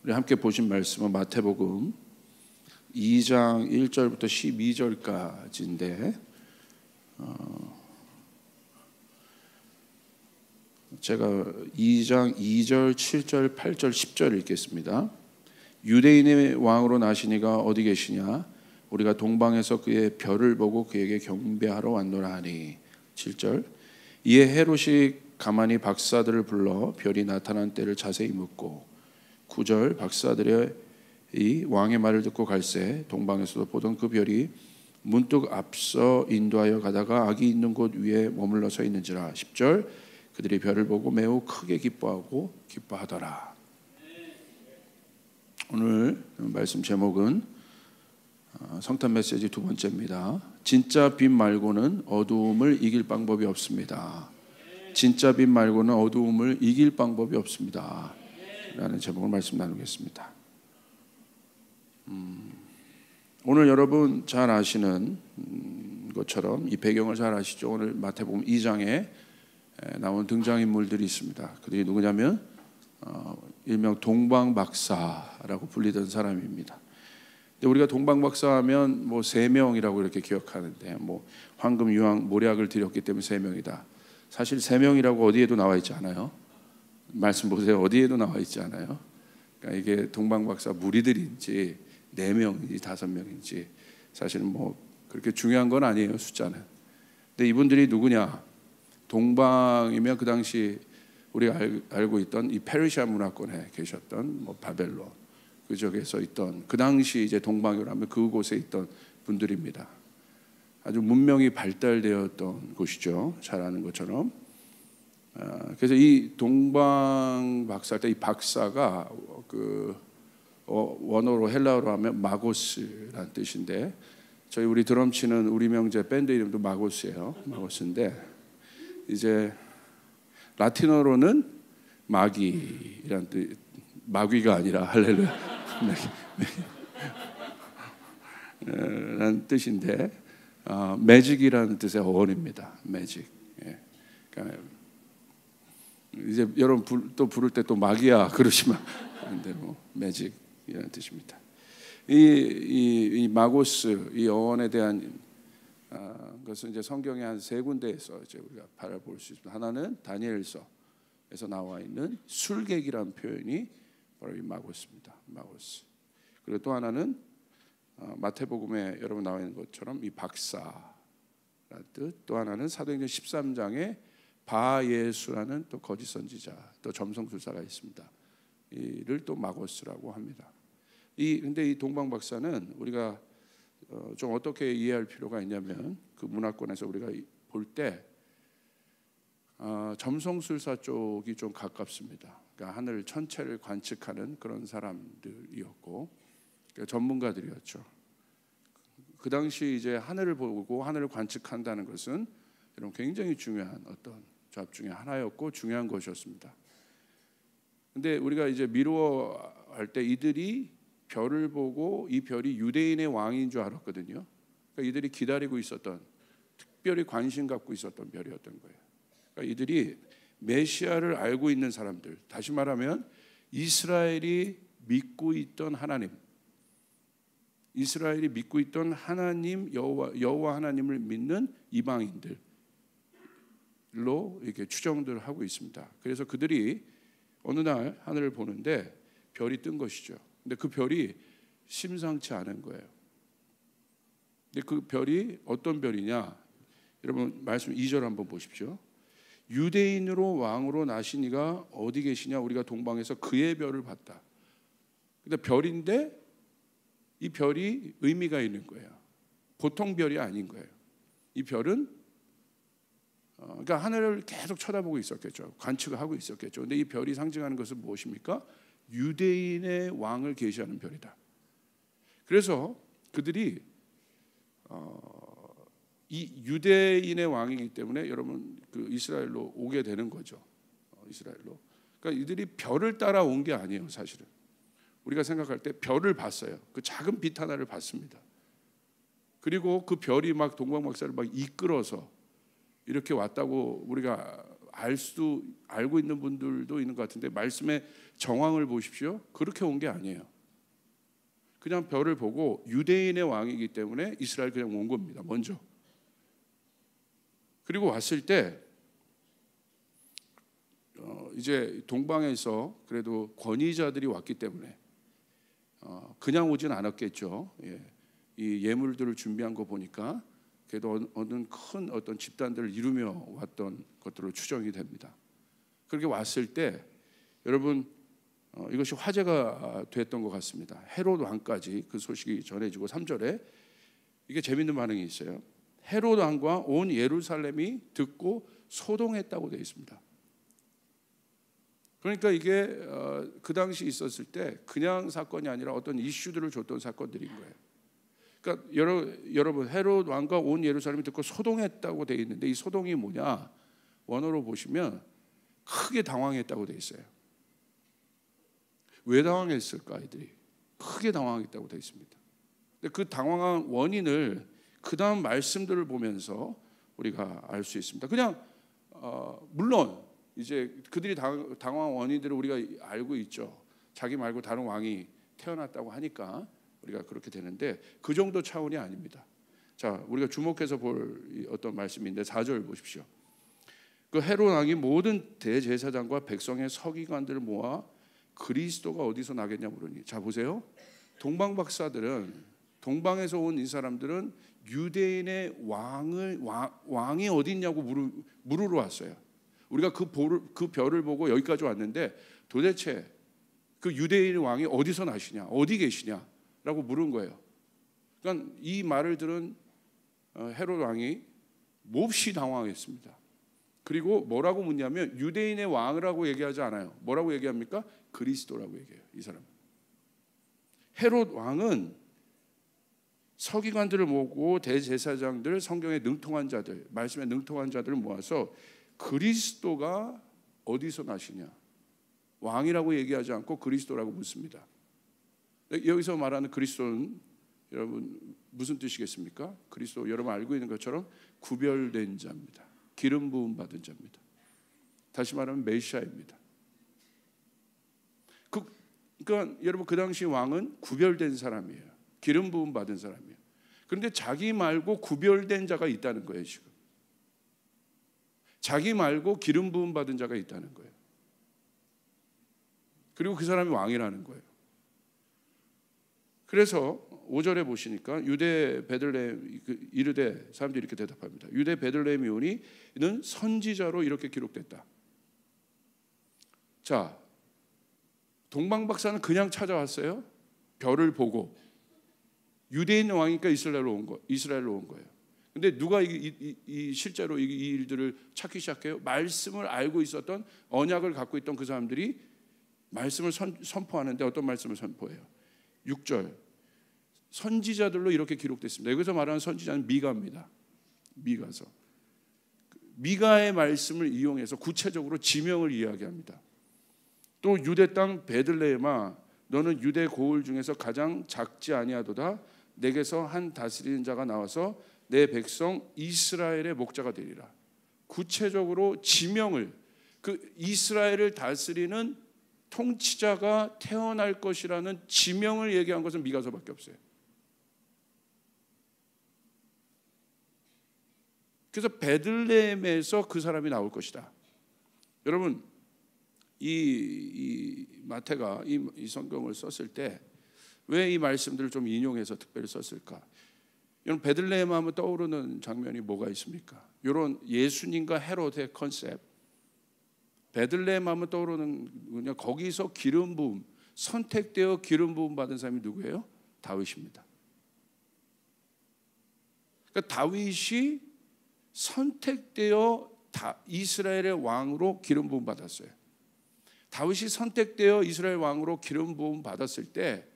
우리 함께 보신 말씀은 마태복음 2장 1절부터 12절까지인데 제가 2장 2절, 7절, 8절, 10절 읽겠습니다. 유대인의 왕으로 나시니가 어디 계시냐? 우리가 동방에서 그의 별을 보고 그에게 경배하러 왔노라 하니. 7절. 이에 헤롯이 가만히 박사들을 불러 별이 나타난 때를 자세히 묻고. 9절. 박사들의 이 왕의 말을 듣고 갈새 동방에서도 보던 그 별이 문득 앞서 인도하여 가다가 악이 있는 곳 위에 머물러 서 있는지라. 10절. 그들이 별을 보고 매우 크게 기뻐하더라. 오늘 말씀 제목은 성탄 메시지 두 번째입니다. 진짜 빛 말고는 어두움을 이길 방법이 없습니다. 진짜 빛 말고는 어두움을 이길 방법이 없습니다. 라는 제목을 말씀 나누겠습니다. 오늘 여러분 잘 아시는 것처럼 이 배경을 잘 아시죠? 오늘 마태복음 2장에 나온 등장인물들이 있습니다. 그들이 누구냐면 일명 동방박사라고 불리던 사람입니다. 우리가 동방박사하면 뭐 세 명이라고 이렇게 기억하는데 뭐 황금, 유황, 모략을 드렸기 때문에 세 명이다. 사실 세 명이라고 어디에도 나와 있지 않아요. 말씀 보세요. 어디에도 나와 있지 않아요. 그러니까 이게 동방박사 무리들인지 네 명인지 다섯 명인지 사실은 뭐 그렇게 중요한 건 아니에요. 숫자는. 근데 이분들이 누구냐? 동방이면 그 당시 우리가 알고 있던 이 페르시아 문화권에 계셨던 뭐 바벨론 그쪽에서 있던 그 당시 이제 동방이라면 그곳에 있던 분들입니다. 아주 문명이 발달되었던 곳이죠. 잘 아는 것처럼. 그래서 이 동방 박사 때 이 박사가 그 원어로 헬라어로 하면 마고스라는 뜻인데 저희 우리 드럼 치는 우리 명제 밴드 이름도 마고스예요. 마고스인데 이제 라틴어로는 마귀라는 뜻, 마귀가 아니라 할렐루야 라는 뜻인데 매직이라는 뜻의 어원입니다. 매직. 예. 그러니까 이제 여러분 또 부를 때 또 마귀야 그러시면 안 되고 매직이라는 뜻입니다. 이 마고스 이 어원에 대한 그것은 이제 성경의 한 세 군데에서 이제 우리가 바라볼 수 있습니다. 하나는 다니엘서에서 나와 있는 술객이라는 표현이 바로 이 마고스입니다. 마고스. 그리고 또 하나는 마태복음에 여러분 나와 있는 것처럼 이 박사라는 뜻. 또 하나는 사도행전 13장에 바예수라는 또 거짓 선지자, 또 점성술사가 있습니다. 이를 또 마고스라고 합니다. 근데 이 동방 박사는 우리가 좀 어떻게 이해할 필요가 있냐면 그 문화권에서 우리가 볼 때 점성술사 쪽이 좀 가깝습니다. 그러니까 하늘 천체를 관측하는 그런 사람들이었고 그러니까 전문가들이었죠. 그 당시 이제 하늘을 보고 하늘을 관측한다는 것은 이런 굉장히 중요한 어떤 잡 중에 하나였고 중요한 것이었습니다. 근데 우리가 이제 미루어할 때 이들이 별을 보고 이 별이 유대인의 왕인 줄 알았거든요. 그러니까 이들이 기다리고 있었던 특별히 관심 갖고 있었던 별이었던 거예요. 그러니까 이들이 메시아를 알고 있는 사람들, 다시 말하면 이스라엘이 믿고 있던 하나님, 이스라엘이 믿고 있던 하나님 여호와 하나님을 믿는 이방인들로 이렇게 추정들 하고 있습니다. 그래서 그들이 어느 날 하늘을 보는데 별이 뜬 것이죠. 근데 그 별이 심상치 않은 거예요. 근데 그 별이 어떤 별이냐? 여러분 말씀 2절 한번 보십시오. 유대인으로 왕으로 나시니가 어디 계시냐? 우리가 동방에서 그의 별을 봤다. 근데 별인데 이 별이 의미가 있는 거예요. 보통 별이 아닌 거예요. 이 별은 그러니까 하늘을 계속 쳐다보고 있었겠죠. 관측을 하고 있었겠죠. 근데 이 별이 상징하는 것은 무엇입니까? 유대인의 왕을 계시하는 별이다. 그래서 그들이 이 유대인의 왕이기 때문에 여러분 그 이스라엘로 오게 되는 거죠. 이스라엘로. 그러니까 이들이 별을 따라온 게 아니에요, 사실은. 우리가 생각할 때 별을 봤어요. 그 작은 빛 하나를 봤습니다. 그리고 그 별이 막 동방박사를 막 이끌어서 이렇게 왔다고 우리가 알고 있는 분들도 있는 것 같은데 말씀의 정황을 보십시오. 그렇게 온 게 아니에요. 그냥 별을 보고 유대인의 왕이기 때문에 이스라엘 그냥 온 겁니다. 먼저. 그리고 왔을 때 이제 동방에서 그래도 권위자들이 왔기 때문에 그냥 오진 않았겠죠. 이 예물들을 준비한 거 보니까 그래도 큰 어떤 집단들을 이루며 왔던 것들로 추정이 됩니다. 그렇게 왔을 때 여러분 이것이 화제가 됐던 것 같습니다. 헤롯 왕까지 그 소식이 전해지고 3절에 이게 재밌는 반응이 있어요. 헤롯 왕과 온 예루살렘이 듣고 소동했다고 되어 있습니다. 그러니까 이게 그 당시 있었을 때 그냥 사건이 아니라 어떤 이슈들을 줬던 사건들인 거예요. 그러니까 여러분 헤롯 왕과 온 예루살렘이 듣고 소동했다고 되어 있는데 이 소동이 뭐냐? 원어로 보시면 크게 당황했다고 되어 있어요. 왜 당황했을까? 아이들이 크게 당황했다고 되어 있습니다. 근데 그 당황한 원인을 그 다음 말씀들을 보면서 우리가 알 수 있습니다. 그냥 물론 이제 그들이 당황한 원인들을 우리가 알고 있죠. 자기 말고 다른 왕이 태어났다고 하니까 우리가 그렇게 되는데 그 정도 차원이 아닙니다. 자, 우리가 주목해서 볼 어떤 말씀인데 4절 보십시오. 그 헤롯 왕이 모든 대제사장과 백성의 서기관들을 모아 그리스도가 어디서 나겠냐 물으니, 자 보세요. 동방 박사들은, 동방에서 온 이 사람들은 유대인의 왕이 어디 있냐고 물으러 왔어요. 우리가 그 별을 보고 여기까지 왔는데 도대체 그 유대인의 왕이 어디서 나시냐, 어디 계시냐라고 물은 거예요. 그러니까 이 말을 들은 헤롯 왕이 몹시 당황했습니다. 그리고 뭐라고 묻냐면 유대인의 왕이라고 얘기하지 않아요. 뭐라고 얘기합니까? 그리스도라고 얘기해요. 이 사람. 헤롯 왕은 서기관들을 모으고 대제사장들, 성경에 능통한 자들, 말씀에 능통한 자들을 모아서 그리스도가 어디서 나시냐, 왕이라고 얘기하지 않고 그리스도라고 묻습니다. 여기서 말하는 그리스도는 여러분 무슨 뜻이겠습니까? 그리스도 여러분 알고 있는 것처럼 구별된 자입니다. 기름 부음 받은 자입니다. 다시 말하면 메시아입니다. 그러니까 여러분 그 당시 왕은 구별된 사람이에요. 기름 부음 받은 사람이에요. 그런데 자기 말고 구별된 자가 있다는 거예요. 지금 자기 말고 기름 부음 받은 자가 있다는 거예요. 그리고 그 사람이 왕이라는 거예요. 그래서 5절에 보시니까 유대 베들레헴 이르되, 사람들이 이렇게 대답합니다. 유대 베들레헴이 오니 이는 선지자로 이렇게 기록됐다. 자, 동방 박사는 그냥 찾아왔어요. 별을 보고 유대인 왕이니까 이스라엘로 온 거예요. 근데 누가 실제로 이 일들을 찾기 시작해요? 말씀을 알고 있었던, 언약을 갖고 있던 그 사람들이 말씀을 선포하는데 어떤 말씀을 선포해요? 6절 선지자들로 이렇게 기록됐습니다. 여기서 말하는 선지자는 미가입니다. 미가서 미가의 말씀을 이용해서 구체적으로 지명을 이야기합니다. 또 유대 땅 베들레헴아 너는 유대 고을 중에서 가장 작지 아니하도다. 내게서 한 다스리는 자가 나와서 내 백성 이스라엘의 목자가 되리라. 구체적으로 지명을, 그 이스라엘을 다스리는 통치자가 태어날 것이라는 지명을 얘기한 것은 미가서밖에 없어요. 그래서 베들레헴에서 그 사람이 나올 것이다. 여러분 이 마태가 이 성경을 썼을 때 왜 이 말씀들을 좀 인용해서 특별히 썼을까? 여러분 베들레헴 하면 떠오르는 장면이 뭐가 있습니까? 이런 예수님과 헤롯의 컨셉. 베들레헴 하면 떠오르는 그냥 거기서 기름 부음, 선택되어 기름 부음 받은 사람이 누구예요? 다윗입니다. 그러니까 다윗이 선택되어 이스라엘의 왕으로 기름 부음 받았어요. 다윗이 선택되어 이스라엘 왕으로 기름 부음 받았을 때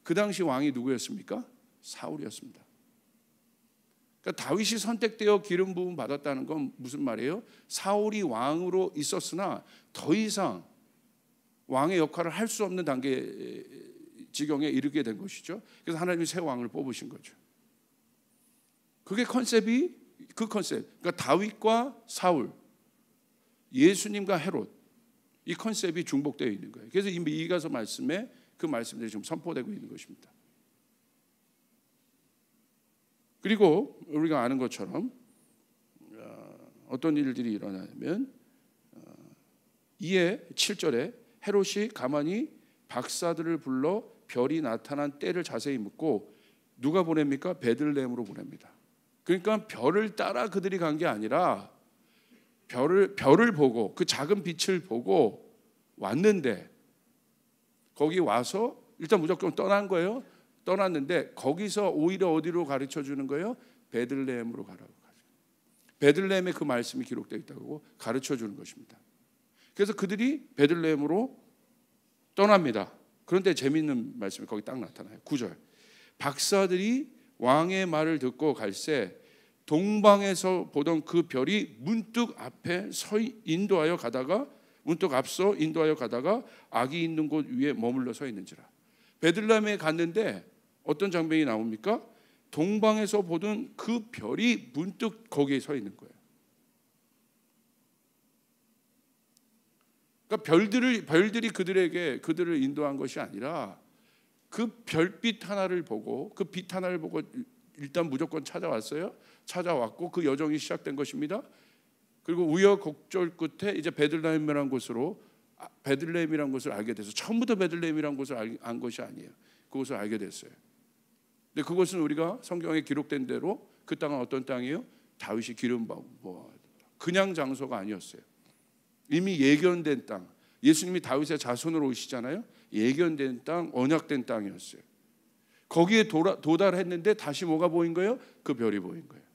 그 당시 왕이 누구였습니까? 사울이었습니다. 그러니까 다윗이 선택되어 기름 부음 받았다는 건 무슨 말이에요? 사울이 왕으로 있었으나 더 이상 왕의 역할을 할 수 없는 단계 지경에 이르게 된 것이죠. 그래서 하나님이 새 왕을 뽑으신 거죠. 그게 컨셉이 그 컨셉. 그러니까 다윗과 사울, 예수님과 헤롯, 이 컨셉이 중복되어 있는 거예요. 그래서 이 미가서 말씀에 그 말씀들이 지금 선포되고 있는 것입니다. 그리고 우리가 아는 것처럼 어떤 일들이 일어나냐면 이에 7절에 헤롯이 가만히 박사들을 불러 별이 나타난 때를 자세히 묻고 누가 보냅니까? 베들레헴으로 보냅니다. 그러니까 별을 따라 그들이 간 게 아니라 별을 보고 그 작은 빛을 보고 왔는데 거기 와서 일단 무조건 떠난 거예요. 떠났는데 거기서 오히려 어디로 가르쳐 주는 거예요? 베들레헴으로 가라고. 베들레헴에 그 말씀이 기록되어 있다고 가르쳐 주는 것입니다. 그래서 그들이 베들레헴으로 떠납니다. 그런데 재미있는 말씀이 거기 딱 나타나요. 9절. 박사들이 왕의 말을 듣고 갈새 동방에서 보던 그 별이 문득 앞서 인도하여 가다가 아기 있는 곳 위에 머물러 서 있는지라. 베들레헴에 갔는데 어떤 장면이 나옵니까? 동방에서 보던 그 별이 문득 거기에 서 있는 거예요. 그러니까 별들이 그들을 인도한 것이 아니라 그 별빛 하나를 보고 그 빛 하나를 보고 일단 무조건 찾아왔어요. 찾아왔고 그 여정이 시작된 것입니다. 그리고 우여곡절 끝에 이제 베들레헴이라는 곳을 알게 돼서 처음부터 베들레헴이라는 곳을 안 것이 아니에요. 그곳을 알게 됐어요. 근데 그것은 우리가 성경에 기록된 대로 그 땅은 어떤 땅이에요? 다윗이 기름 부어 그냥 장소가 아니었어요. 이미 예견된 땅. 예수님이 다윗의 자손으로 오시잖아요. 예견된 땅, 언약된 땅이었어요. 거기에 도달했는데 다시 뭐가 보인 거예요? 그 별이 보인 거예요.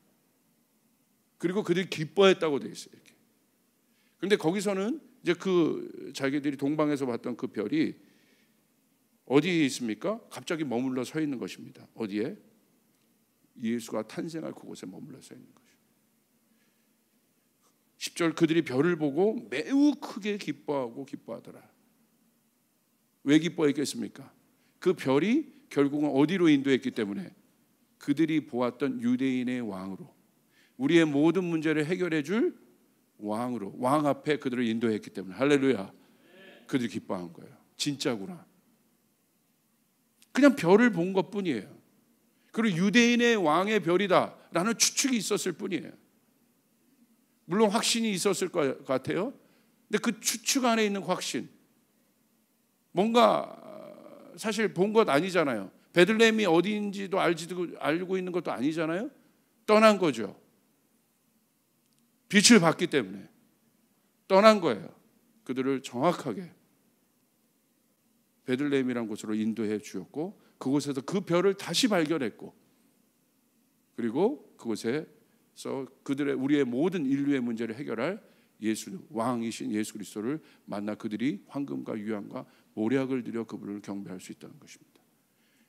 그리고 그들이 기뻐했다고 되어 있어요. 이렇게. 그런데 거기서는 이제 그 자기들이 동방에서 봤던 그 별이 어디에 있습니까? 갑자기 머물러 서 있는 것입니다. 어디에? 예수가 탄생할 그곳에 머물러 서 있는 것이죠. 10절 그들이 별을 보고 매우 크게 기뻐하더라. 왜 기뻐했겠습니까? 그 별이 결국은 어디로 인도했기 때문에 그들이 보았던 유대인의 왕으로 우리의 모든 문제를 해결해 줄 왕으로 왕 앞에 그들을 인도했기 때문에 할렐루야. 그들이 기뻐한 거예요. 진짜구나. 그냥 별을 본 것뿐이에요. 그리고 유대인의 왕의 별이다 라는 추측이 있었을 뿐이에요. 물론 확신이 있었을 것 같아요. 근데 그 추측 안에 있는 확신 뭔가 사실 본 것 아니잖아요. 베들레헴이 어디인지도 알고 있는 것도 아니잖아요. 떠난 거죠. 빛을 봤기 때문에 떠난 거예요. 그들을 정확하게 베들레헴이라는 곳으로 인도해 주었고 그곳에서 그 별을 다시 발견했고 그리고 그곳에서 우리의 모든 인류의 문제를 해결할 왕이신 예수 그리스도를 만나 그들이 황금과 유향과 모략을 드려 그분을 경배할 수 있다는 것입니다.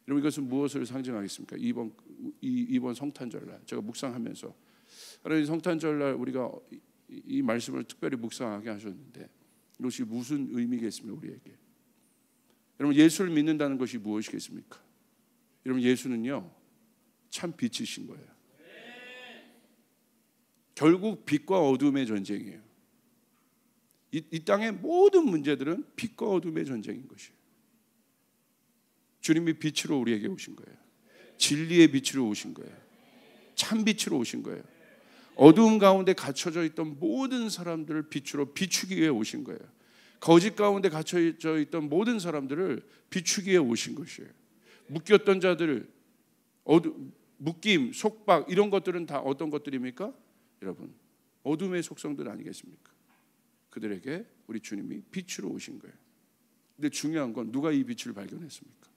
여러분 이것은 무엇을 상징하겠습니까? 이번 성탄절날 제가 묵상하면서 하나님 성탄절날 우리가 이 말씀을 특별히 묵상하게 하셨는데 이것이 무슨 의미겠습니까? 우리에게 여러분 예수를 믿는다는 것이 무엇이겠습니까? 여러분 예수는요 참 빛이신 거예요. 결국 빛과 어둠의 전쟁이에요. 이 땅의 모든 문제들은 빛과 어둠의 전쟁인 것이에요. 주님이 빛으로 우리에게 오신 거예요. 진리의 빛으로 오신 거예요. 참 빛으로 오신 거예요. 어두움 가운데 갇혀져 있던 모든 사람들을 빛으로 비추기 위해 오신 거예요. 거짓 가운데 갇혀져 있던 모든 사람들을 비추기 위해 오신 것이에요. 묶였던 자들, 묶임, 속박 이런 것들은 다 어떤 것들입니까? 여러분 어둠의 속성들 아니겠습니까? 그들에게 우리 주님이 빛으로 오신 거예요. 근데 중요한 건 누가 이 빛을 발견했습니까?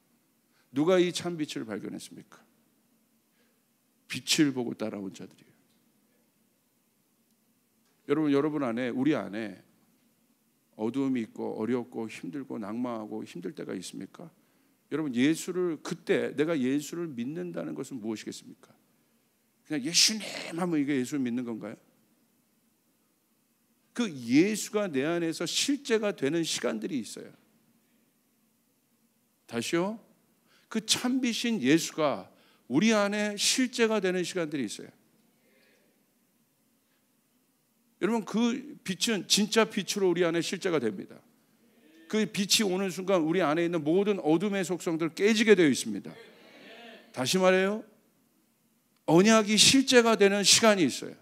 누가 이 참 빛을 발견했습니까? 빛을 보고 따라온 자들이에요. 여러분 안에 우리 안에 어두움이 있고 어렵고 힘들고 낙망하고 힘들 때가 있습니까? 여러분 예수를 그때 내가 예수를 믿는다는 것은 무엇이겠습니까? 그냥 예수님 하면 이게 예수를 믿는 건가요? 그 예수가 내 안에서 실제가 되는 시간들이 있어요. 다시요. 그 참빛인 예수가 우리 안에 실제가 되는 시간들이 있어요. 여러분 그 빛은 진짜 빛으로 우리 안에 실제가 됩니다. 그 빛이 오는 순간 우리 안에 있는 모든 어둠의 속성들 깨지게 되어 있습니다. 다시 말해요, 언약이 실제가 되는 시간이 있어요.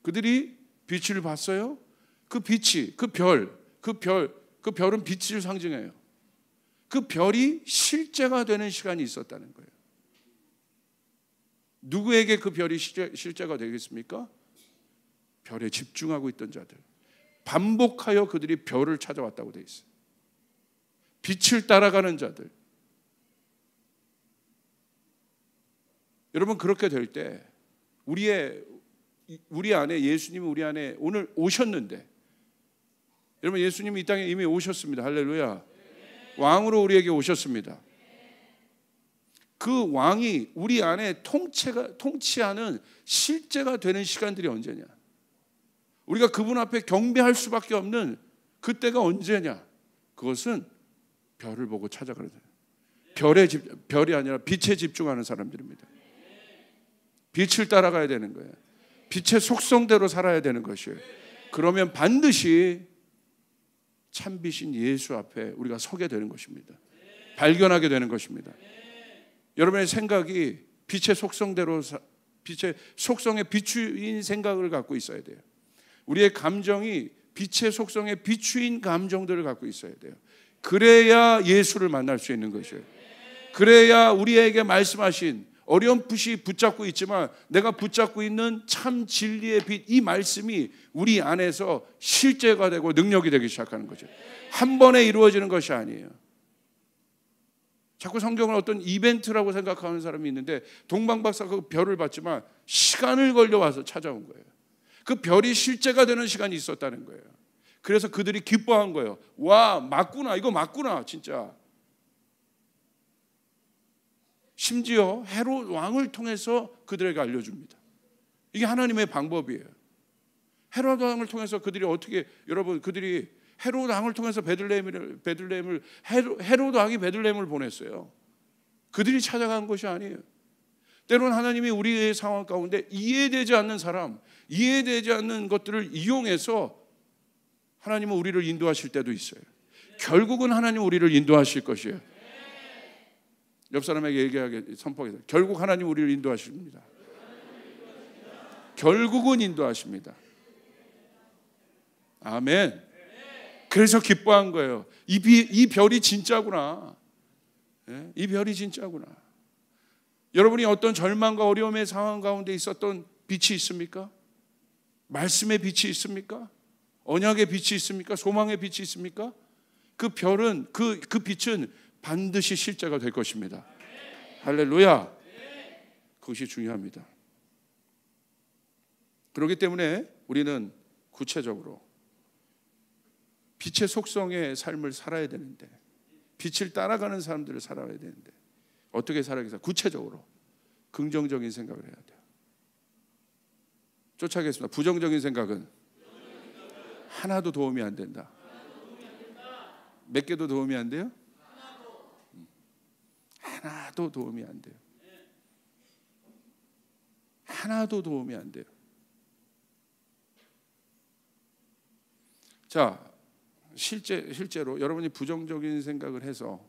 그들이 빛을 봤어요. 그 빛이, 그 별은 빛을 상징해요. 그 별이 실제가 되는 시간이 있었다는 거예요. 누구에게 그 별이 실제가 되겠습니까? 별에 집중하고 있던 자들, 반복하여 그들이 별을 찾아왔다고 되어 있어요. 빛을 따라가는 자들. 여러분 그렇게 될 때 우리 안에, 예수님이 우리 안에 오늘 오셨는데, 여러분 예수님이 이 땅에 이미 오셨습니다. 할렐루야. 왕으로 우리에게 오셨습니다. 그 왕이 우리 안에 통치하는 실제가 되는 시간들이 언제냐? 우리가 그분 앞에 경배할 수밖에 없는 그때가 언제냐? 그것은 별을 보고 찾아가는 사람, 별이 아니라 빛에 집중하는 사람들입니다. 빛을 따라가야 되는 거예요. 빛의 속성대로 살아야 되는 것이에요. 그러면 반드시 참빛인 예수 앞에 우리가 서게 되는 것입니다. 발견하게 되는 것입니다. 여러분의 생각이 빛의 속성대로, 빛의 속성에 비추인 생각을 갖고 있어야 돼요. 우리의 감정이 빛의 속성에 비추인 감정들을 갖고 있어야 돼요. 그래야 예수를 만날 수 있는 것이에요. 그래야 우리에게 말씀하신 어렴풋이 붙잡고 있지만 내가 붙잡고 있는 참 진리의 빛, 이 말씀이 우리 안에서 실제가 되고 능력이 되기 시작하는 거죠. 한 번에 이루어지는 것이 아니에요. 자꾸 성경을 어떤 이벤트라고 생각하는 사람이 있는데, 동방박사가 그 별을 봤지만 시간을 걸려와서 찾아온 거예요. 그 별이 실제가 되는 시간이 있었다는 거예요. 그래서 그들이 기뻐한 거예요. 와, 맞구나, 이거 맞구나, 진짜. 심지어 헤롯 왕을 통해서 그들에게 알려줍니다. 이게 하나님의 방법이에요. 헤롯 왕을 통해서 그들이 어떻게, 여러분, 그들이 헤롯 왕을 통해서 헤롯 왕이 베들레헴을 보냈어요. 그들이 찾아간 것이 아니에요. 때로는 하나님이 우리의 상황 가운데 이해되지 않는 사람, 이해되지 않는 것들을 이용해서 하나님은 우리를 인도하실 때도 있어요. 결국은 하나님 우리를 인도하실 것이에요. 옆 사람에게 얘기하게, 선포하게, 결국 하나님 우리를 인도하십니다. 결국은 인도하십니다. 아멘. 그래서 기뻐한 거예요. 이 별이 진짜구나. 이 별이 진짜구나. 여러분이 어떤 절망과 어려움의 상황 가운데 있었던 빛이 있습니까? 말씀의 빛이 있습니까? 언약의 빛이 있습니까? 소망의 빛이 있습니까? 그 별은, 그 빛은 반드시 실제가 될 것입니다. 할렐루야. 그것이 중요합니다. 그렇기 때문에 우리는 구체적으로 빛의 속성의 삶을 살아야 되는데, 빛을 따라가는 사람들을 살아야 되는데, 어떻게 살아야겠어요? 구체적으로 긍정적인 생각을 해야 돼요. 쫓아가겠습니다. 부정적인 생각은 하나도 도움이 안 된다. 몇 개도 도움이 안 돼요? 하나도 도움이 안 돼요. 하나도 도움이 안 돼요. 자, 실제로 여러분이 부정적인 생각을 해서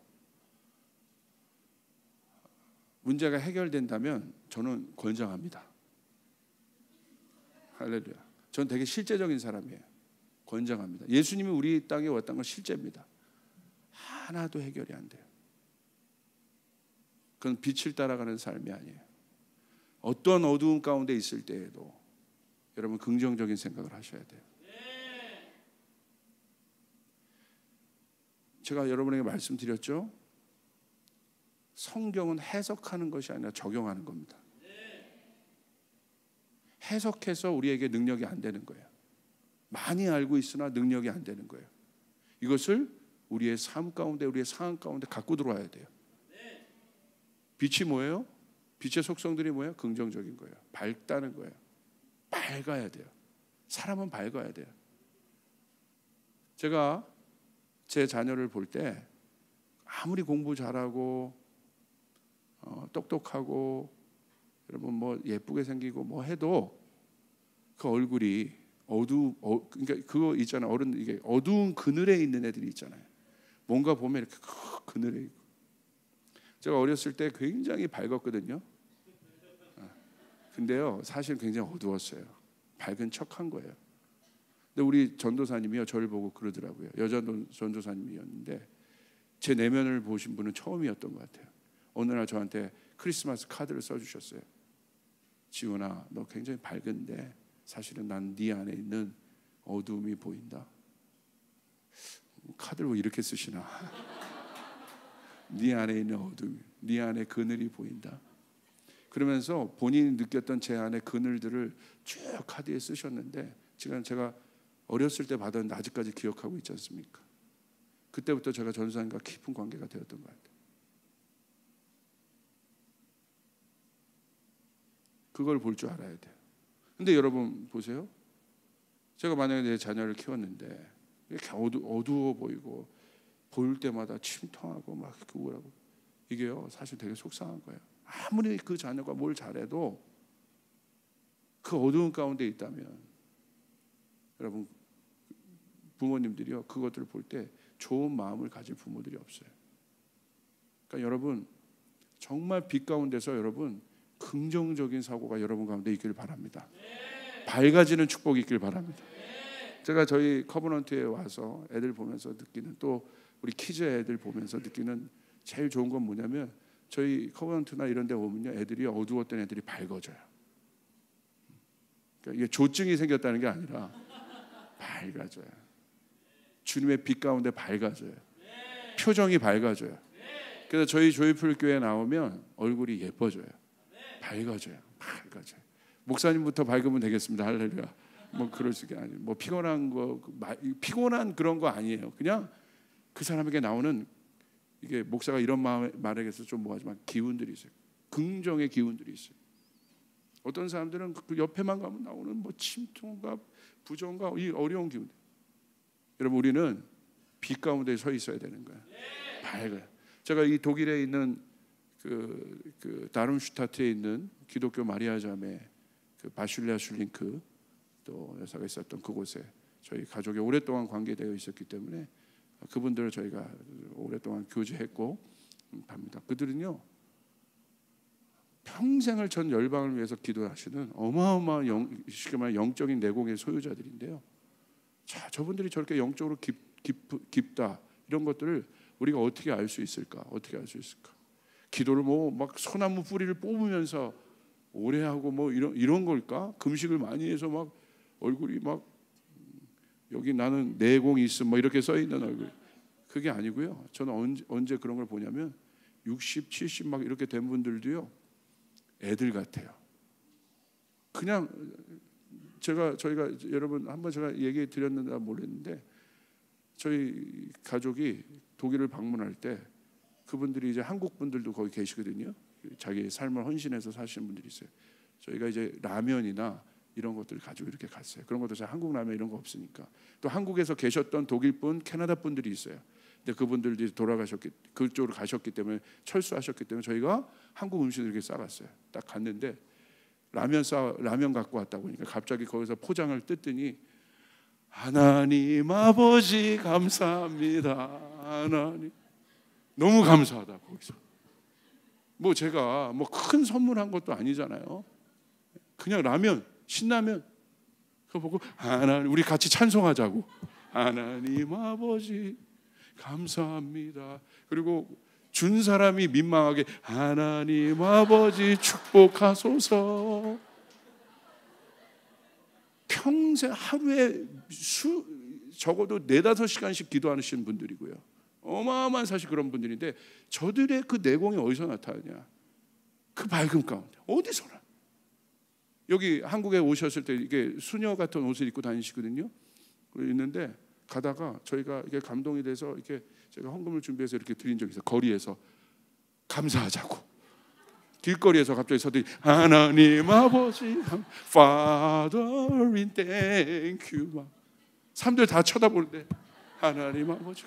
문제가 해결된다면 저는 권장합니다. 할렐루야. 저는 되게 실제적인 사람이에요. 권장합니다. 예수님이 우리 땅에 왔다는 건 실제입니다. 하나도 해결이 안 돼요. 그건 빛을 따라가는 삶이 아니에요. 어떤 어두운 가운데 있을 때에도 여러분 긍정적인 생각을 하셔야 돼요. 제가 여러분에게 말씀드렸죠? 성경은 해석하는 것이 아니라 적용하는 겁니다. 해석해서 우리에게 능력이 안 되는 거예요. 많이 알고 있으나 능력이 안 되는 거예요. 이것을 우리의 삶 가운데, 우리의 상황 가운데 갖고 들어와야 돼요. 빛이 뭐예요? 빛의 속성들이 뭐예요? 긍정적인 거예요. 밝다는 거예요. 밝아야 돼요. 사람은 밝아야 돼요. 제가 제 자녀를 볼 때 아무리 공부 잘하고 똑똑하고 여러분 뭐 예쁘게 생기고 뭐 해도 그 얼굴이 그러니까 그거 있잖아요. 어른 이게 어두운 그늘에 있는 애들이 있잖아요. 뭔가 보면 이렇게 그늘에 있고. 제가 어렸을 때 굉장히 밝았거든요. 근데요, 사실 굉장히 어두웠어요. 밝은 척한 거예요. 근데 우리 전도사님이요, 저를 보고 그러더라고요. 여자 전도사님이었는데 제 내면을 보신 분은 처음이었던 것 같아요. 어느 날 저한테 크리스마스 카드를 써주셨어요. 지훈아, 너 굉장히 밝은데 사실은 난 네 안에 있는 어두움이 보인다. 카드를 왜 이렇게 쓰시나? 네 안에 있는 어둠, 네 안에 그늘이 보인다. 그러면서 본인이 느꼈던 제 안의 그늘들을 쭉 카드에 쓰셨는데 지금 제가 어렸을 때 받았는데 아직까지 기억하고 있지 않습니까? 그때부터 제가 전도사님과 깊은 관계가 되었던 것 같아요. 그걸 볼 줄 알아야 돼요. 근데 여러분 보세요. 제가 만약에 내 자녀를 키웠는데 이렇게 어두워 보이고 볼 때마다 침통하고 막 우울하고, 이게요 사실 되게 속상한 거예요. 아무리 그 자녀가 뭘 잘해도 그 어두운 가운데 있다면 여러분 부모님들이요 그것들을 볼 때 좋은 마음을 가질 부모들이 없어요. 그러니까 여러분 정말 빛 가운데서 여러분 긍정적인 사고가 여러분 가운데 있기를 바랍니다. 밝아지는 축복이 있기를 바랍니다. 제가 저희 커버넌트에 와서 애들 보면서 느끼는, 또 우리 키즈 애들 보면서 느끼는 제일 좋은 건 뭐냐면 저희 커버넌트나 이런 데 오면요 애들이 어두웠던 애들이 밝아져요. 그러니까 이게 조증이 생겼다는 게 아니라 밝아져요. 주님의 빛 가운데 밝아져요. 표정이 밝아져요. 그래서 저희 조이풀 교회 나오면 얼굴이 예뻐져요. 밝아져요. 목사님부터 밝으면 되겠습니다. 할렐루야. 뭐 그럴 수 아니, 뭐 피곤한 그런 거 아니에요. 그냥 그 사람에게 나오는, 이게 목사가 이런 말에게서 좀 뭐하지만 기운들이 있어요. 긍정의 기운들이 있어요. 어떤 사람들은 그 옆에만 가면 나오는 뭐 침통과 부정과 이 어려운 기운. 여러분 우리는 빛 가운데 서 있어야 되는 거예요. 밝아요. 제가 이 독일에 있는 그 다름슈타트에 있는 기독교 마리아 자매 그 바슐레아 슐링크 또 여사가 있었던 그곳에 저희 가족이 오랫동안 관계되어 있었기 때문에 그분들을 저희가 오랫동안 교제했고 합니다. 그들은요 평생을 전 열방을 위해서 기도하시는 어마어마한 영적인 내공의 소유자들인데요. 자, 저분들이 저렇게 영적으로 깊다 이런 것들을 우리가 어떻게 알 수 있을까? 어떻게 알 수 있을까? 기도를 뭐 막 소나무 뿌리를 뽑으면서 오래 하고 뭐 이런 걸까? 금식을 많이 해서 막 얼굴이 막 여기 나는 내공이 있음 뭐 이렇게 써 있는 얼굴. 그게 아니고요. 저는 언제 그런 걸 보냐면 60, 70 막 이렇게 된 분들도요. 애들 같아요. 그냥 저희가 여러분 한번 제가 얘기 드렸는지 모르겠는데 저희 가족이 독일을 방문할 때 그분들이 이제 한국 분들도 거기 계시거든요. 자기 삶을 헌신해서 사시는 분들이 있어요. 저희가 이제 라면이나 이런 것들을 가지고 이렇게 갔어요. 그런 것도 잘 한국 라면 이런 거 없으니까. 또 한국에서 계셨던 독일 분, 캐나다 분들이 있어요. 근데 그분들이 그쪽으로 가셨기 때문에 철수하셨기 때문에 저희가 한국 음식을 이렇게 싸갔어요. 딱 갔는데 라면 갖고 왔다고 하니까 갑자기 거기서 포장을 뜯더니 하나님 아버지 감사합니다. 하나님 너무 감사하다. 거기서 뭐 제가 뭐 큰 선물한 것도 아니잖아요. 그냥 라면, 신라면 그거 보고 하나님 우리 같이 찬송하자고. 하나님 아버지 감사합니다. 그리고 준 사람이 민망하게 하나님 아버지 축복하소서. 평생 하루에 적어도 4-5시간씩 기도하시는 분들이고요. 어마어마한 사실 그런 분들인데 저들의 그 내공이 어디서 나타나냐? 그 밝음 가운데 어디서나. 여기 한국에 오셨을 때 이게 수녀 같은 옷을 입고 다니시거든요. 있는데 가다가 저희가 이게 감동이 돼서 이렇게 제가 헌금을 준비해서 이렇게 드린 적이 있어요. 거리에서 감사하자고. 길거리에서 갑자기 서들이 하나님 아버지 Father in thank you 막 사람들 다 쳐다보는데 하나님 아버지.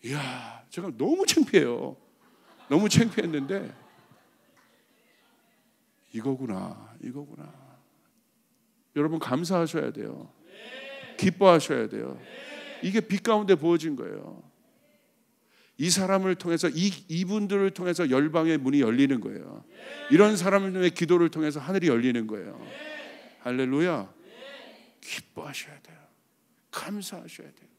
이야, 제가 너무 창피해요. 너무 창피했는데 이거구나. 여러분 감사하셔야 돼요. 기뻐하셔야 돼요. 이게 빛 가운데 부어진 거예요. 이 사람을 통해서 이분들을 통해서 열방의 문이 열리는 거예요. 이런 사람의 기도를 통해서 하늘이 열리는 거예요. 할렐루야. 기뻐하셔야 돼요. 감사하셔야 돼요.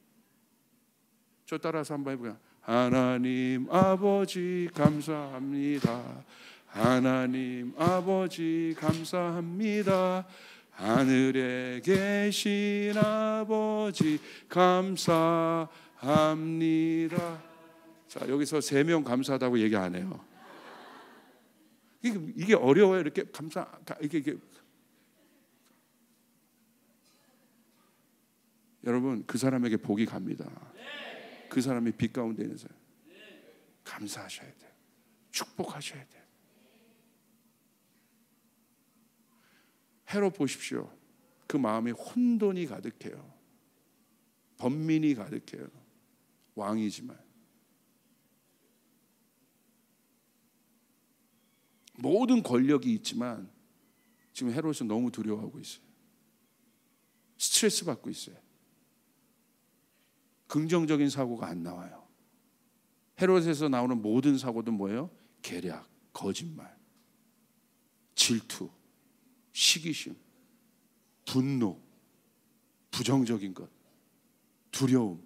저 따라서 한번 해보세요. 하나님 아버지 감사합니다. 하나님 아버지 감사합니다. 하늘에 계신 아버지 감사합니다. 자, 여기서 3명 감사하다고 얘기 안 해요. 이게 어려워요. 이렇게 이게 여러분, 그 사람에게 복이 갑니다. 그 사람이 빛 가운데 있는 사람. 감사하셔야 돼요. 축복하셔야 돼요. 헤롯 보십시오. 그 마음에 혼돈이 가득해요. 번민이 가득해요. 왕이지만 모든 권력이 있지만 지금 헤롯은 너무 두려워하고 있어요. 스트레스 받고 있어요. 긍정적인 사고가 안 나와요. 헤롯에서 나오는 모든 사고도 뭐예요? 계략, 거짓말, 질투, 시기심, 분노, 부정적인 것, 두려움.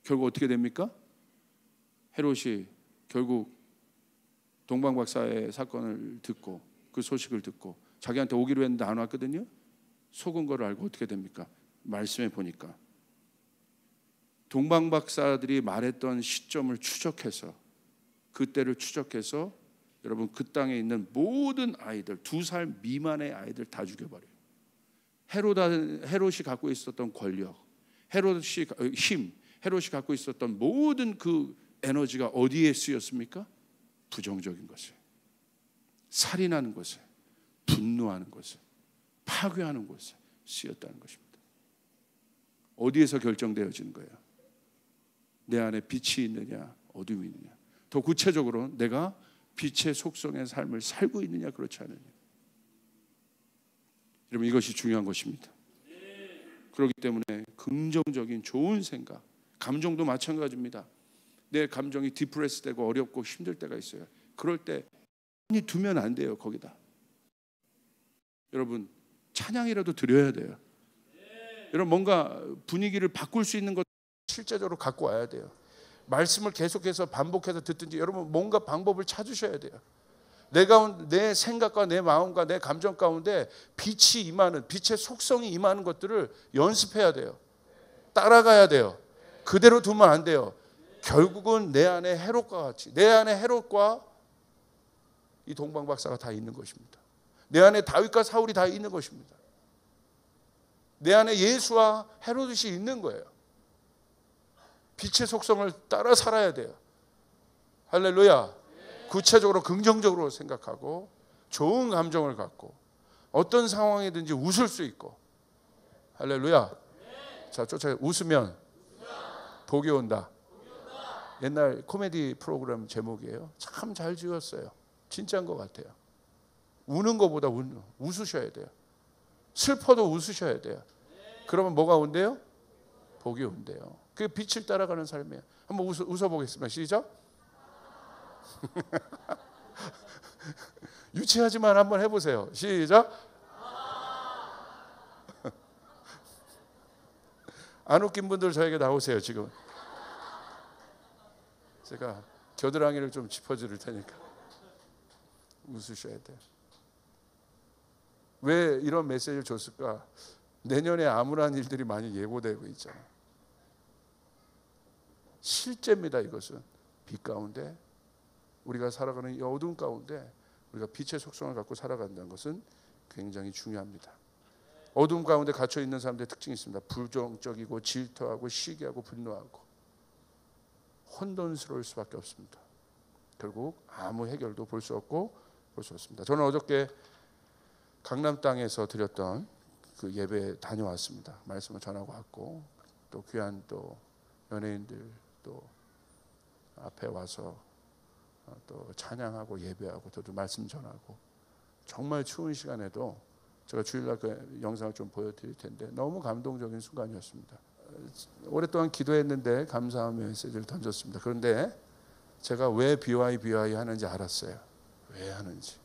결국 어떻게 됩니까? 헤롯이 결국 동방박사의 사건을 듣고 그 소식을 듣고 자기한테 오기로 했는데 안 왔거든요. 속은 거를 알고 어떻게 됩니까? 말씀해 보니까 동방박사들이 말했던 시점을 추적해서 그때를 추적해서 여러분 그 땅에 있는 모든 아이들 2살 미만의 아이들 다 죽여버려요. 헤롯이 갖고 있었던 권력, 헤롯이 힘, 헤롯이 갖고 있었던 모든 그 에너지가 어디에 쓰였습니까? 부정적인 것에, 살인하는 것에, 분노하는 것에, 파괴하는 것에 쓰였다는 것입니다. 어디에서 결정되어지는 거예요? 내 안에 빛이 있느냐, 어둠이 있느냐. 더 구체적으로 내가 빛의 속성의 삶을 살고 있느냐, 그렇지 않느냐. 여러분 이것이 중요한 것입니다. 그렇기 때문에 긍정적인 좋은 생각, 감정도 마찬가지입니다. 내 감정이 디프레스되고 어렵고 힘들 때가 있어요. 그럴 때 두면 안 돼요. 거기다 여러분 찬양이라도 드려야 돼요. 여러분 뭔가 분위기를 바꿀 수 있는 것 실제적으로 갖고 와야 돼요. 말씀을 계속해서 반복해서 듣든지 여러분 뭔가 방법을 찾으셔야 돼요. 내 생각과 내 마음과 내 감정 가운데 빛이 임하는, 빛의 속성이 임하는 것들을 연습해야 돼요. 따라가야 돼요. 그대로 두면 안 돼요. 결국은 내 안에 헤롯과 같이, 내 안에 헤롯과 이 동방박사가 다 있는 것입니다. 내 안에 다윗과 사울이 다 있는 것입니다. 내 안에 예수와 헤롯이 있는 거예요. 빛의 속성을 따라 살아야 돼요. 할렐루야. 구체적으로 긍정적으로 생각하고 좋은 감정을 갖고 어떤 상황이든지 웃을 수 있고. 할렐루야. 자, 쫓아 웃으면 복이 온다. 옛날 코미디 프로그램 제목이에요. 참 잘 지었어요. 진짜인 것 같아요. 우는 것보다 웃으셔야 돼요. 슬퍼도 웃으셔야 돼요. 그러면 뭐가 온대요? 복이 온대요. 그게 빛을 따라가는 삶이에요. 한번 웃어보겠습니다. 시작. 유치하지만 한번 해보세요. 시작. 안 웃긴 분들 저에게 나오세요. 지금 제가 겨드랑이를 좀 짚어줄 테니까 웃으셔야 돼요. 왜 이런 메시지를 줬을까? 내년에 암울한 일들이 많이 예고되고 있잖아요. 실제입니다. 이것은 빛 가운데 우리가 살아가는 이 어둠 가운데 우리가 빛의 속성을 갖고 살아간다는 것은 굉장히 중요합니다. 어둠 가운데 갇혀 있는 사람들의 특징이 있습니다. 부정적이고 질투하고 시기하고 분노하고 혼돈스러울 수밖에 없습니다. 결국 아무 해결도 볼 수 없고 볼 수 없습니다. 저는 어저께 강남 땅에서 드렸던 그 예배에 다녀왔습니다. 말씀을 전하고 왔고 또 귀한 또 연예인들 또 앞에 와서 또 찬양하고 예배하고 또 말씀 전하고 정말 추운 시간에도 제가 주일날 그 영상을 좀 보여드릴 텐데 너무 감동적인 순간이었습니다. 오랫동안 기도했는데 감사함의 메시지를 던졌습니다. 그런데 제가 왜 BY 하는지 알았어요. 왜 하는지.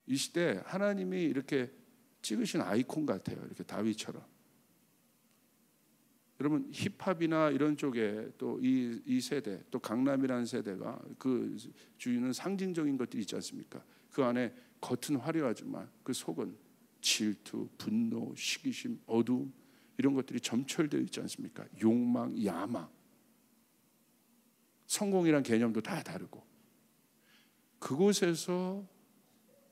이 시대 하나님이 이렇게 찍으신 아이콘 같아요. 이렇게 다윗처럼. 여러분 힙합이나 이런 쪽에 또 이 세대, 또 강남이라는 세대가 그 주인은 상징적인 것들이 있지 않습니까? 그 안에 겉은 화려하지만 그 속은 질투, 분노, 시기심, 어두움 이런 것들이 점철되어 있지 않습니까? 욕망, 야망. 성공이란 개념도 다 다르고. 그곳에서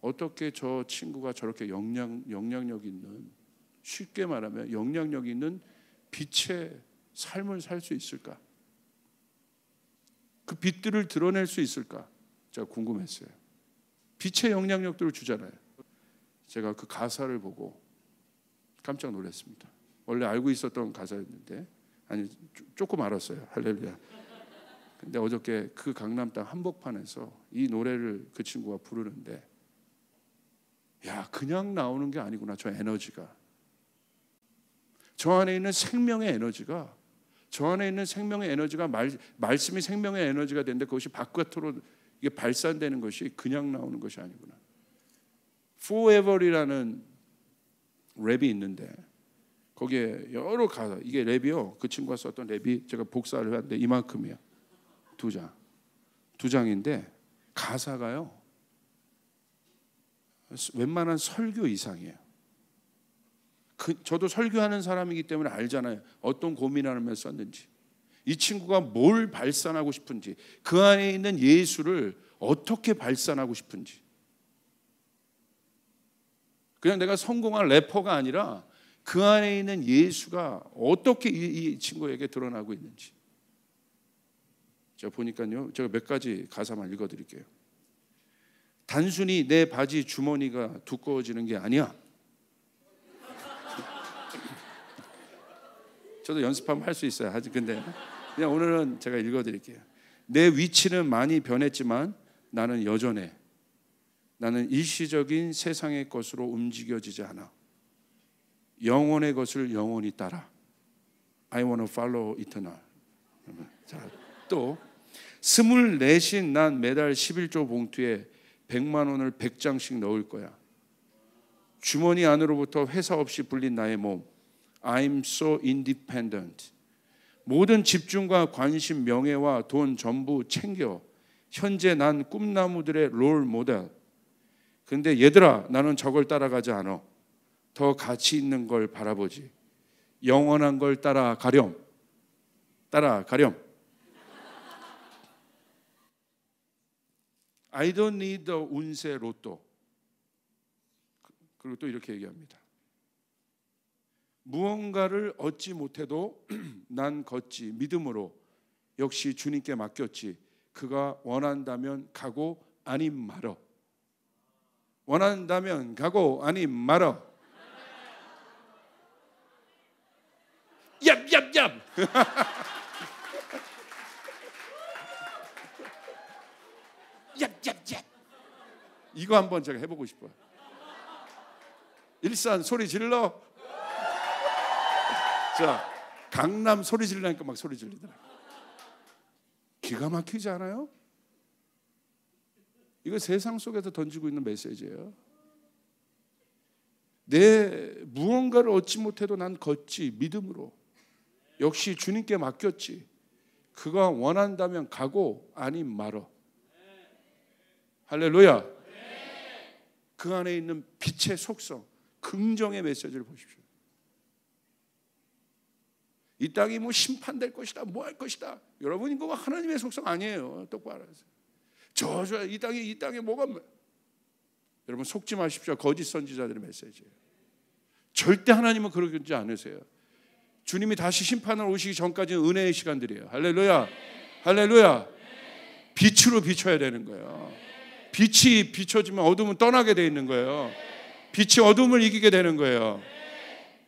어떻게 저 친구가 저렇게 영향력 있는, 쉽게 말하면 영향력 있는 빛의 삶을 살 수 있을까? 그 빛들을 드러낼 수 있을까? 제가 궁금했어요. 빛의 영향력들을 주잖아요. 제가 그 가사를 보고 깜짝 놀랐습니다. 원래 알고 있었던 가사였는데, 아니 조금 알았어요. 할렐루야. 근데 어저께 그 강남 땅 한복판에서 이 노래를 그 친구가 부르는데, 야, 그냥 나오는 게 아니구나. 저 에너지가, 저 안에 있는 생명의 에너지가, 저 안에 있는 생명의 에너지가 말씀이 생명의 에너지가 되는데 그것이 바깥으로 이게 발산되는 것이 그냥 나오는 것이 아니구나. Forever이라는 랩이 있는데 거기에 여러 가사, 이게 랩이요. 그 친구가 썼던 랩이 제가 복사를 했는데 이만큼이야. 두 장인데 가사가요 웬만한 설교 이상이에요. 저도 설교하는 사람이기 때문에 알잖아요. 어떤 고민하면서 썼는지, 이 친구가 뭘 발산하고 싶은지, 그 안에 있는 예수를 어떻게 발산하고 싶은지. 그냥 내가 성공한 래퍼가 아니라 그 안에 있는 예수가 어떻게 이 친구에게 드러나고 있는지. 제가 보니까요, 제가 몇 가지 가사만 읽어드릴게요. 단순히 내 바지 주머니가 두꺼워지는 게 아니야. 저도 연습하면 할 수 있어요. 아직 근데 그냥 오늘은 제가 읽어드릴게요. 내 위치는 많이 변했지만 나는 여전해. 나는 일시적인 세상의 것으로 움직여지지 않아. 영원의 것을 영원히 따라. I want to follow eternal. 자, 또 24신 난 매달 11조 봉투에 100만 원을 100장씩 넣을 거야. 주머니 안으로부터 회사 없이 불린 나의 몸. I'm so independent. 모든 집중과 관심, 명예와 돈 전부 챙겨. 현재 난 꿈나무들의 롤 모델. 근데 얘들아, 나는 저걸 따라가지 않아. 더 가치 있는 걸 바라보지. 영원한 걸 따라가렴. I don't need the 운세 로또. 그리고 또 이렇게 얘기합니다. 무언가를 얻지 못해도 난 걷지 믿음으로. 역시 주님께 맡겼지. 그가 원한다면 가고 아님 말어. 원한다면 가고 아님 말어. 얍. 얍. 이거 한번 제가 해보고 싶어요. 일산 소리 질러. 자, 강남 소리 지르니까 막 소리 지르더라고요. 기가 막히지 않아요? 이거 세상 속에서 던지고 있는 메시지예요. 내 무언가를 얻지 못해도 난 걷지 믿음으로. 역시 주님께 맡겼지. 그가 원한다면 가고 아님 말어. 할렐루야. 그 안에 있는 빛의 속성, 긍정의 메시지를 보십시오. 이 땅이 뭐 심판될 것이다, 뭐 할 것이다. 여러분, 이거 하나님의 속성 아니에요. 똑바로 하세요. 이 땅에 뭐가, 여러분 속지 마십시오. 거짓 선지자들의 메시지예요. 절대 하나님은 그러지 않으세요. 주님이 다시 심판을 오시기 전까지는 은혜의 시간들이에요. 할렐루야. 빛으로 비춰야 되는 거예요. 빛이 비춰지면 어둠은 떠나게 돼 있는 거예요. 빛이 어둠을 이기게 되는 거예요.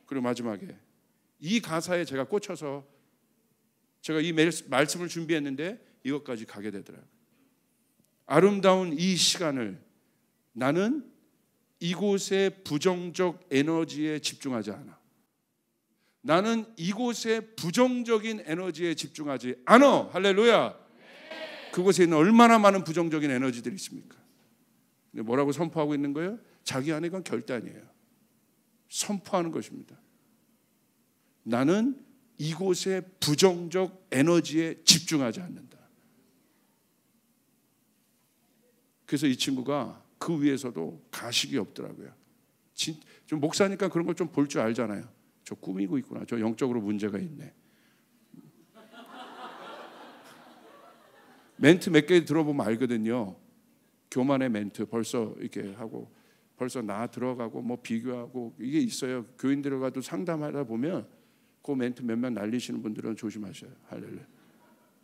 그리고 마지막에 이 가사에 제가 꽂혀서 제가 이 말씀을 준비했는데 이것까지 가게 되더라고요. 아름다운 이 시간을 나는 이곳의 부정적 에너지에 집중하지 않아. 나는 이곳의 부정적인 에너지에 집중하지 않아. 할렐루야. 그곳에 있는 얼마나 많은 부정적인 에너지들이 있습니까? 근데 뭐라고 선포하고 있는 거예요? 자기 안에 건 결단이에요. 선포하는 것입니다. 나는 이곳의 부정적 에너지에 집중하지 않는다. 그래서 이 친구가 그 위에서도 가식이 없더라고요. 좀 목사니까 그런 걸 좀 볼 줄 알잖아요. 저 꾸미고 있구나. 저 영적으로 문제가 있네. 멘트 몇 개 들어보면 알거든요. 교만의 멘트 벌써 이렇게 하고 벌써 나 들어가고 뭐 비교하고 이게 있어요. 교인 들어가도 상담하다 보면 그 멘트 몇몇 날리시는 분들은 조심하셔요. 할렐루야.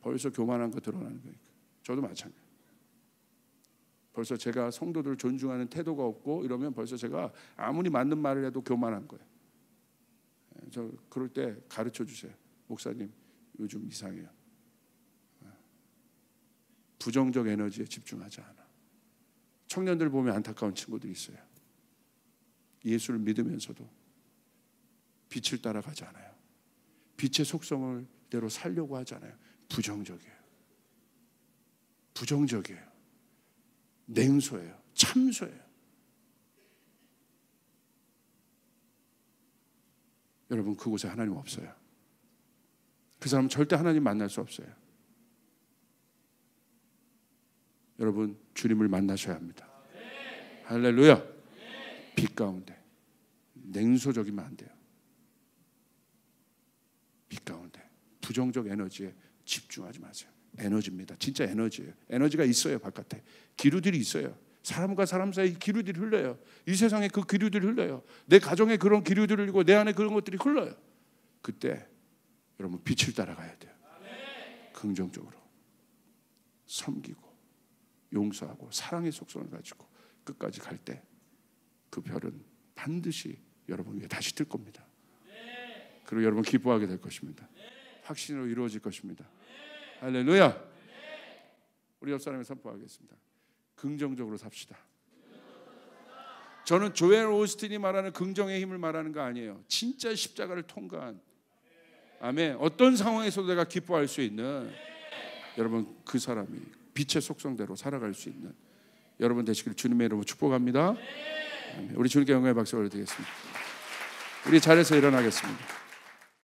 벌써 교만한 거 드러나는 거니까. 저도 마찬가지. 벌써 제가 성도들을 존중하는 태도가 없고 이러면 벌써 제가 아무리 맞는 말을 해도 교만한 거예요. 저 그럴 때 가르쳐 주세요. 목사님 요즘 이상해요. 부정적 에너지에 집중하지 않아. 청년들 보면 안타까운 친구들이 있어요. 예수를 믿으면서도 빛을 따라가지 않아요. 빛의 속성을 대로 살려고 하지 않아요. 부정적이에요. 부정적이에요. 냉소예요. 참소예요. 여러분 그곳에 하나님 없어요. 그 사람은 절대 하나님 만날 수 없어요. 여러분 주님을 만나셔야 합니다. 할렐루야. 빛 가운데 냉소적이면 안 돼요. 빛 가운데 부정적 에너지에 집중하지 마세요. 에너지입니다. 진짜 에너지예요. 에너지가 있어요. 바깥에 기류들이 있어요. 사람과 사람 사이 기류들이 흘러요. 이 세상에 그 기류들이 흘러요. 내 가정에 그런 기류들이 흘리고 내 안에 그런 것들이 흘러요. 그때 여러분 빛을 따라가야 돼요. 긍정적으로 섬기고 용서하고 사랑의 속성을 가지고 끝까지 갈 때 그 별은 반드시 여러분 위에 다시 뜰 겁니다. 그리고 여러분 기뻐하게 될 것입니다. 확신으로 이루어질 것입니다. 할렐루야. 우리 옆 사람에 선포하겠습니다. 긍정적으로 삽시다. 저는 조엘 오스틴이 말하는 긍정의 힘을 말하는 거 아니에요. 진짜 십자가를 통과한 아멘. 어떤 상황에서도 내가 기뻐할 수 있는 여러분 그 사람이 빛의 속성대로 살아갈 수 있는 여러분 되시기를 주님의 이름으로 축복합니다. 아멘. 우리 주님께 영광의 박수 올려드리겠습니다. 우리 자리에서 일어나겠습니다.